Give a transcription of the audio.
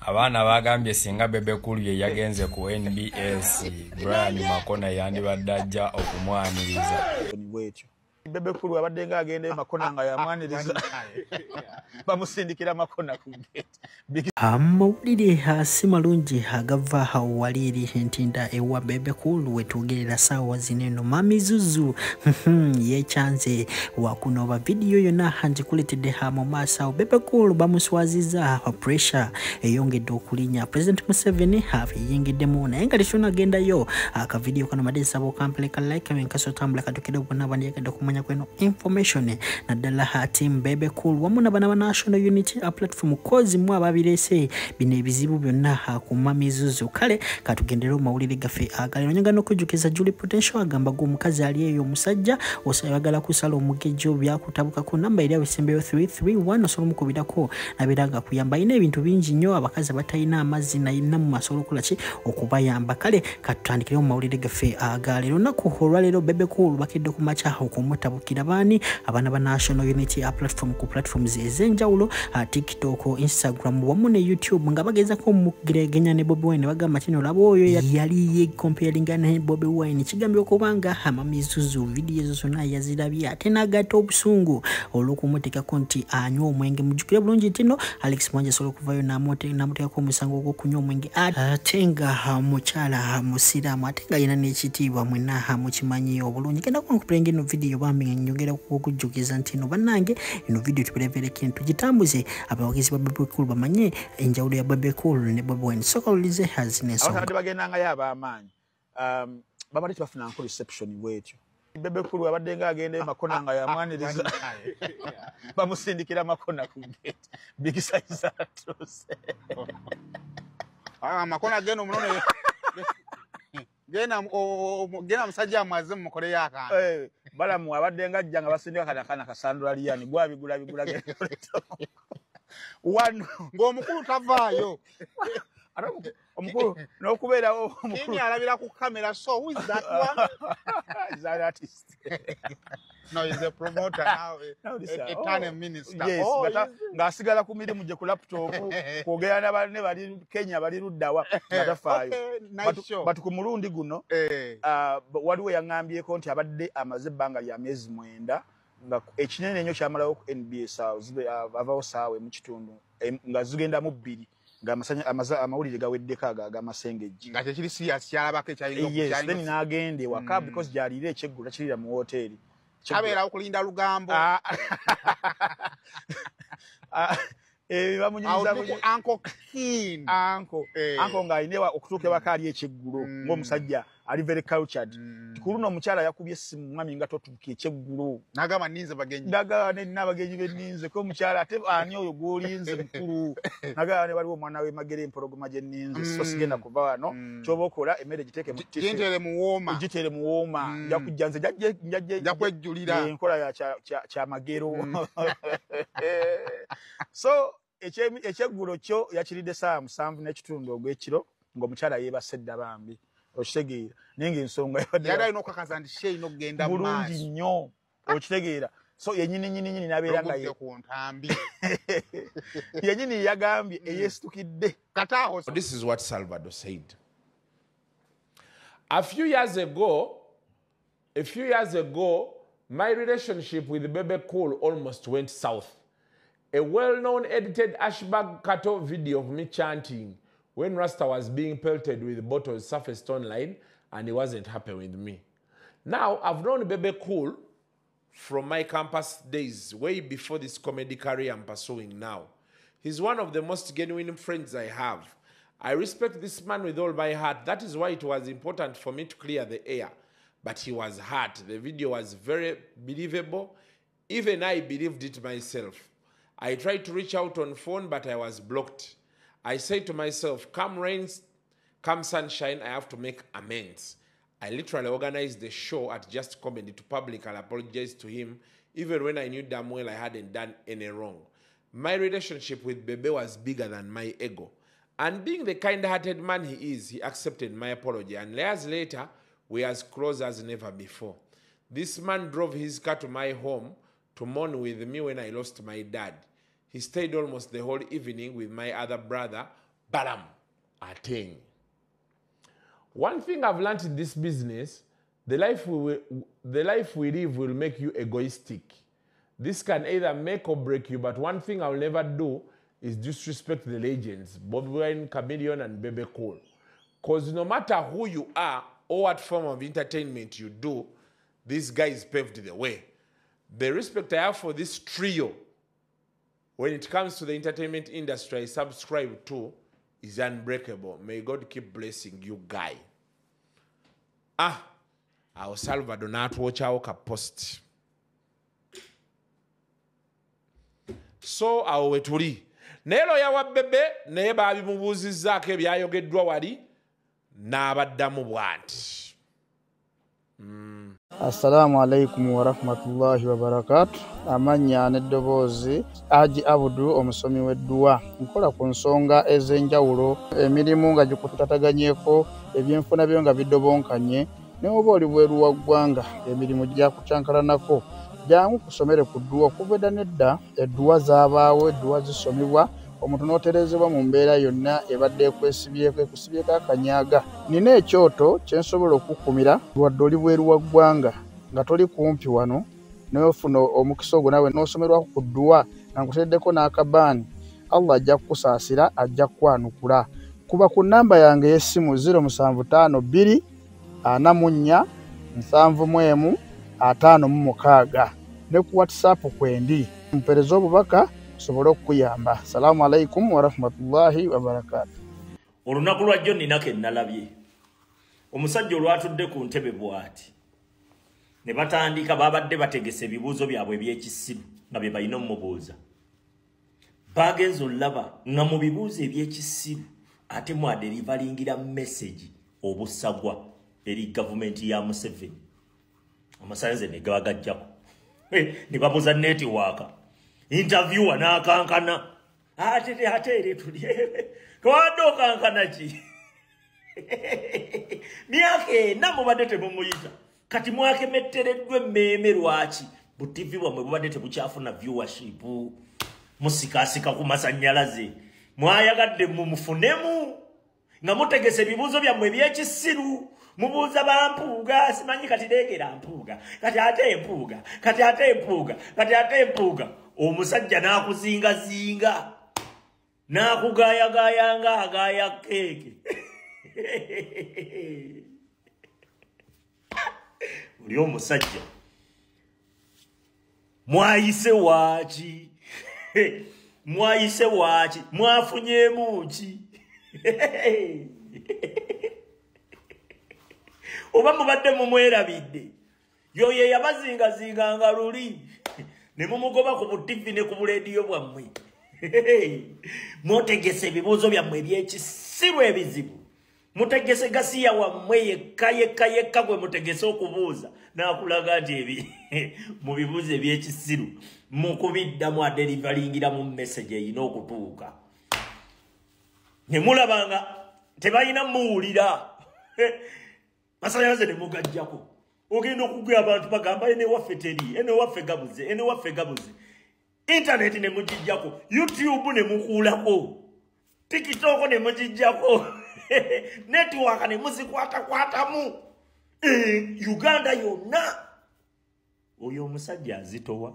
Abaana bagambye singa Bebe Cool ye yagenze ku NBS Brian Makona yandibadde ajja okumwaniriza. Bebe Cool abadde nga agenda Makona nga yamwaniriza bamusindikira Makona ku gate. Amawulire si malungi agava waliiri entinda ewa Bebe Cool wetugerera saawa zino eno Mami Zuzu yekyanze wakunoba vidiyo yonna ngikuletedde mu maaso awo Bebe Cool bamuswaziza pressure eyongedde okulinya President Museveni abiyingiddemu naye nga tetunagendayo akavidiyo kano madde nsaba kampeleka like wenkasotambula katukire bonna bandiyagedde kumanya kweno information naddala team Bebe Cool wamu n'abaana ba National Unity platform kozi mu ababirese bino ebizibu byonna ku Mami Zuzu kale katugendera mawulire gaffe agalero nyanga n'okujjukiza Julie Potential agamba go omukazi ali eyo omusajja osayagala kusala omugejo byakutabuka ku namba eri abisembeyo 331 osobola mukubirako nabiranga kuyamba ina ebintu bingi nnyo abakazi batayina amazzi nayina mu masolo kulaki okubayamba kale katutandikire mu mawulire gaffe agalero nako olwalero Bebe Cool bakidde ku macha okumutabukira bani abana ba National Unity platform ku platforms ezenjawulo TikTok Instagram wamu ne YouTube nga bagezako mugeregenya ne Bobi Wine bagamba kino labo oyo yali comparing ne Bobi Wine kigambye okubanga Mami Zuzu video ezo zonna yazirabye ate n'agatta obusungu olw'okumuteekako nti anywa omwenge mujjukire bulungi tino Alex Mwanje solo kuvayo namuteekako omusango ogw'okunywa omwenge ate nga mukyala musiraamu ate nga yina n'ekitiibwa mwenna mukimanyi obulungi genda kunkupulenge ino video bambi nga nyogera okujjukiza nti no bannange ino video tuberevereko tugitambuze abawagizi ba Bebe Cool bamanye enjawulo ya Bebe Cool ne Bobi Wine soka ulize hazine so abandi bagendanga yaba amaanyi babali tubafuna nko reception bwetyo Bebe Cool abadde nga agenda Makona nga yamwaniriza bamusindikira Makona ku gate big size atrose Makona geno munone gena musajja amwaze mu mukole yaka balamu abadde nga ajja nga basindika kana kasandula liyani gwabigula bigula wano ng'omukulu tavaayo omukulu n'okubeera omukulu alabira ku kamera so who is that one is that artist no he's a promoter now a turn minister yes ng'asigala ku mirimu gye ku laptop kwogera n'abanne bali Kenya bali luddawa nga tafaayo batu ku mulundi guno waliwo yaŋŋambyeko nti abadde amaze ebbanga lya myezi 9 nga ekinene nnyo kyamalawo ku NBS avaawo saawe mu kitundu nga zigendamu 2 nga amawulire gaweddeko ag'amasengejji nga tekiri serious kyalabako yes then n'agende waka because gyaliira ekyeggulo takirira mu hoteeri kyabeerawo kulinda lugambo bamunyumiza Uncle ng'alina okutuuka ewaka ali ekyeggulo ng'omusajja ali very cultured kuluno omukyala yakubye essimu mwami nga totuuka ekyeggulo n'agamba nninze bagenyi n'agamba n'abagenyi benninze ko omukyala ate ani oyo gw'olinze mukulu n'agamba ne waliwo omwana we Magere empologoma gye nninze so sigenda kuva wano ky'oba okola emmere giteeke mu gitere mu wooma nja kujja nze nja kwejjulira enkola kya magero so ekyeggulo kyo yakiridde saa 7 n'ekitundu ogw'ekiro ng'omukyala yeebase edda bambi okitegeera naye ng'ensonga yali alina okukakaza nti sheeyina okugenda mu maaso bulungi nnyo okitegeera so yenyini nabeera nga yenyini yagambye eyeesitukidde kataaho. This is what Salvador said. A few years ago, my relationship with Bebe Cool almost went south. A well-known edited Ashbag Kato video of me chanting when Rasta was being pelted with bottles surfaced online and he wasn't happy with me. Now, I've known Bebe Cool from my campus days, way before this comedy career I'm pursuing now. He's one of the most genuine friends I have. I respect this man with all my heart. That is why it was important for me to clear the air. But he was hurt. The video was very believable. Even I believed it myself. I tried to reach out on phone, but I was blocked. I said to myself, come rain, come sunshine, I have to make amends. I literally organized the show at Just Comedy to publicly apologize to him, even when I knew damn well I hadn't done any wrong. My relationship with Bebe was bigger than my ego. And being the kind-hearted man he is, he accepted my apology. And years later, we are as close as never before. This man drove his car to my home to mourn with me when I lost my dad. He stayed almost the whole evening with my other brother, balam ateng. One thing I've learned in this business, the life we live will make you egoistic. This can either make or break you, but one thing I'll never do is disrespect the legends, Bobi Wine, Chameleone, and Bebe Cool. Because no matter who you are or what form of entertainment you do, these guys paved the way. The respect I have for this trio, when it comes to the entertainment industry I subscribe to, is unbreakable. May God keep blessing you, guy. Our Salvador not watch our post. So our wetuli. Nelo ya wabebe, neba abimubuzi zake byayogeddwa wali n'abaddamu bwanti. Assalamu alaikum wa rahmatullahi wa barakatuh. Amanya n'eddoboozi Haji Abudu omusomi w'edduwa. Nkola ku nsonga ez'enjawulo, emirimu nga gikutataganyeko, ebyenfuna byo nga bidobonkanye, ne oba oli bweru wa ggwanga emirimu gyakucankalanako. Jangu kusomere ku dduwa okuva edda nedda, edduwa zaabaawo, edduwa zisomibwa, omuntu n'oterezebwa mu mbeera yonna ebadde ekusibyeko akanyaaga. Nina ekyoto kye nsobola okukumira wadde oli bweru wa ggwanga nga toli kumpi wano n'ofuna omukisa ogwo naawe n'osomerwako ku dduwa nga nkuteddeko n'akabaani. Allah ajja kukusaasira, ajja kukwanukula. Kuba ku nnamba yange y'essimu 075 2 44 7 ne ku WhatsApp kwendi. Mpereza obubaka sobole okuyamba. Assalamu alaikum wa rahmatullahi wa barakatuh. Olunaku lwa jjo nina ke nalabye. Omusajja olwatudde ku ntebe bw'ati. Ne batandika babadde bategese ebibuuzo byabwe eby'ekisiru nga bye balina omubuuza. Bagenza olaba nga mu bibuuzo eby'ekisiru ate mwaderivalingira message obusagwa eri gavumenti ya Museveni. Amasanze ne gabagajjako. Ne babuuza netiwaaka. Interviewer n'akankana. Ate tuli. Kwado kankana ki? Myake na mubadde temumuyita. Kati mwake mettereddwa emmeme lwaki? Bu TV bwamwe bubadde tebukyafuna viewership. Musikasika ku masannyalaze. Mwayagadde mumufunemu. Nga mutegese ebibuuzo byammwe eby'ekisiru. Mubuuza bampuuga, simanyi kati leegera mpuuga. Kati ate empuuga. Kati ate empuuga. Kati ate empuuga. Omusajja n'akuzingazinga. N'akugayagaya ng'agaya keeke. Uli omusajja. Mwayise waaki. Mwayise waaki. Mwafunyeemu ki. Oba mubadde mumwerabidde. Yo ye yabazingazinganga luli. Ne mumugoba ku TV ne ku radio bwammwe. Mutegese ebibuuzo byammwe eby'ekisiru ebizibu. Mutegese gasiya wammwe yekka gwe mutegese okubuuza. N'akulaga nti ebi mu bibuuzo eby'ekisiru mukubiddamu aderivalingira mu message eyina okutuuka. Ne mulabanga tebalina muwulira. Masannyalaze ne mugajjako. Ogenda okugwa abantu bagamba ene waffe teri, ene waffe gabuze, ene waffe gabuze. Internet ne mugijjako, YouTube ne mukuulako, TikTok ne mugijjako, network ne muzikwatakwatamu. Uganda yonna. Oyo omusajja azitowa.